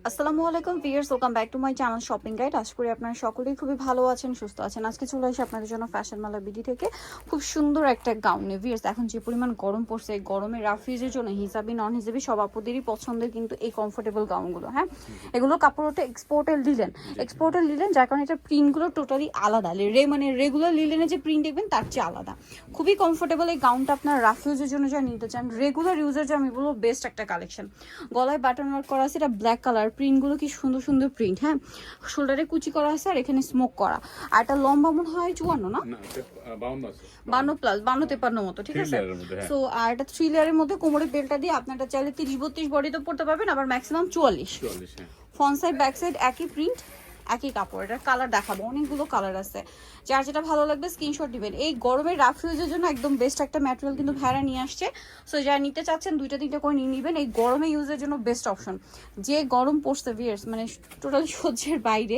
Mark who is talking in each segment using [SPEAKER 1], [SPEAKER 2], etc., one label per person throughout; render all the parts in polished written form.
[SPEAKER 1] আসসালামু আলাইকুম viewers, welcome back to my channel shopping guide. আশা করি আপনারা সকলেই খুবই ভালো আছেন, সুস্থ আছেন। আজকে চলে আসি আপনাদের জন্য ফ্যাশন মালা বিডি থেকে খুব সুন্দর একটা গাউন নিয়ে। ভিউয়ার্স, এখন যে পরিমাণ গরম পড়ছে, এই গরমে রাফ ইউজের জন্য হিসাবি নন হিসাবি সব আপুদেরই পছন্দের কিন্তু এই কমফোর্টেবল গাউনগুলো। হ্যাঁ, এগুলো কাপড়টা এক্সপোর্টেড লিলেন, যার কারণে এটা প্রিন্টগুলো টোটালি আলাদা। মানে রেগুলার লিলেনের যে প্রিন্ট দেখবেন তার চেয়ে আলাদা। খুবই কমফোর্টেবল এই গাউনটা আপনার রাফ ইউজের জন্য যা নিতে চান, রেগুলার ইউজের জন্য আমি বলবো বেস্ট একটা কালেকশন। গলায় বাটন ওয়ার্ক করা আছে, এটা ব্ল্যাক কালার, প্রিন্টগুলো কি সুন্দর সুন্দর প্রিন্ট। হ্যাঁ, শোল্ডারে কুচি করা আছে আর এখানে স্মোক করা। আর এটা লম্বা মনে হয় 54 না 52 প্লাস 52-53 মতো, ঠিক আছে। সো আর এটা 3 লেয়ারের মধ্যে কোমরে বেলটা দিয়ে আপনারা চাইলে 30-32 বডি তো পড়তে পারবেন, আবার maximum 44। Front side back side একই প্রিন্ট একই কাপড়। এটার কালার দেখাবো, অনেকগুলো কালার আছে, যার যেটা ভালো লাগবে স্ক্রিনশট দিবেন। এই গরমের রাফ ইউজের জন্য একদম বেস্ট একটা ম্যাটেরিয়াল কিন্তু ভাড়া নিয়ে আসছে। সো যারা নিতে চাচ্ছেন 2-3টা করে নিয়ে নেবেন, এই গরমে ইউজের জন্য বেস্ট অপশন। যে গরম পড়ছে ভিউয়ার্স, মানে টোটালি সহ্যের বাইরে।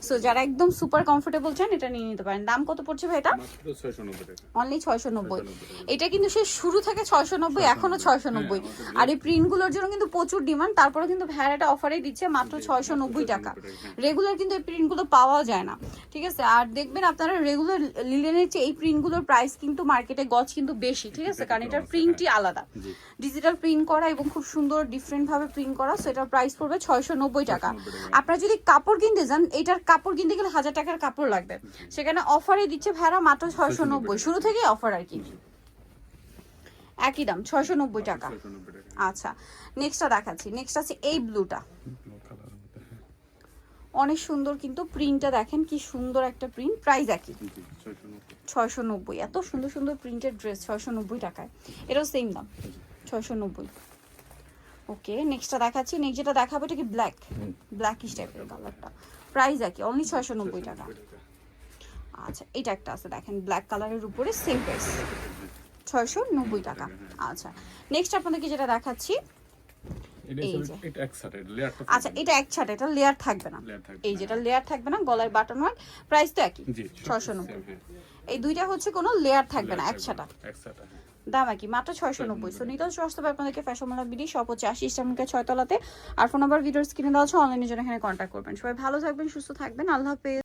[SPEAKER 1] সো যারা একদম সুপার কমফোর্টেবল চান এটা নিয়ে নিতে পারেন। দাম কত পড়ছে ভাই এটা? অনলি 690। এটা কিন্তু সে শুরু থেকে 690, এখনো 690। আর এই প্রিন্টগুলোর জন্য কিন্তু প্রচুর ডিমান্ড, তারপরে কিন্তু ভ্যারাইটা অফারে দিচ্ছে মাত্র 690 টাকা। রেগুলার কিন্তু এই প্রিন্টগুলো পাওয়া যায় না, ঠিক আছে। আর দেখবেন আপনারা রেগুলার লিলেনের চেয়ে এই প্রিন্টগুলোর প্রাইস কিন্তু মার্কেটে গজ কিন্তু বেশি, ঠিক আছে, কারণ এটার প্রিন্টই আলাদা, ডিজিটাল প্রিন্ট করা এবং খুব সুন্দর ডিফারেন্ট ভাবে প্রিন্ট করা। সো এটার প্রাইস পড়বে 690 টাকা। আপনারা যদি কাপড় কিনতে যান, এটার কাপড় কিনতে গেলে 1000 টাকার কাপড় লাগবে, সেখানে অফারে দিচ্ছে ভাড়া মাত্র 690। শুরু থেকেই অফার আর কি, একই দাম 690 টাকা। আচ্ছা, নেক্সটটা দেখাচ্ছি। নেক্সট আছে এই ব্লুটা, অনেক সুন্দর কিন্তু প্রিন্টটা দেখেন কি সুন্দর একটা প্রিন্ট। প্রাইস একই 690। এত সুন্দর সুন্দর প্রিন্টেড ড্রেস 690 টাকায়, এটাও সেম দাম 690। ওকে, নেক্সটটা দেখাচ্ছি। নেক্সট যেটা দেখাবো এটা কি ব্ল্যাকিশ টাইপের কালারটা, প্রাইস একই অনলি 690 টাকা। আচ্ছা, এটা একটা আছে দেখেন ব্ল্যাক কালারের উপরে, সেম প্রাইস 690 টাকা। আচ্ছা, নেক্সট আপনাদেরকে যেটা দেখাচ্ছি, আচ্ছা এটা এক ছাড়, এটা লেয়ার থাকবে না। এই যেটা লেয়ার থাকবে না, গলার বাটন ওয়ার্ক, প্রাইস তো একই 690। এই দুইটা হচ্ছে কোনো লেয়ার থাকবে না, এক ছাটা, দাম একই মাত্র 690। সো নিতে আসতে হবে আপনাদেরকে ফ্যাশন মালা বিডি, শপ হচ্ছে 80 ইস্টার্নকে 6 তলাতে। আর ফোন নাম্বার ভিডিওর স্ক্রিনে দেওয়া আছে, অনলাইনে জন্য এখানে কন্ট্যাক্ট করবেন। সবাই ভালো থাকবেন, সুস্থ থাকবেন, আল্লাহ হাফেজ।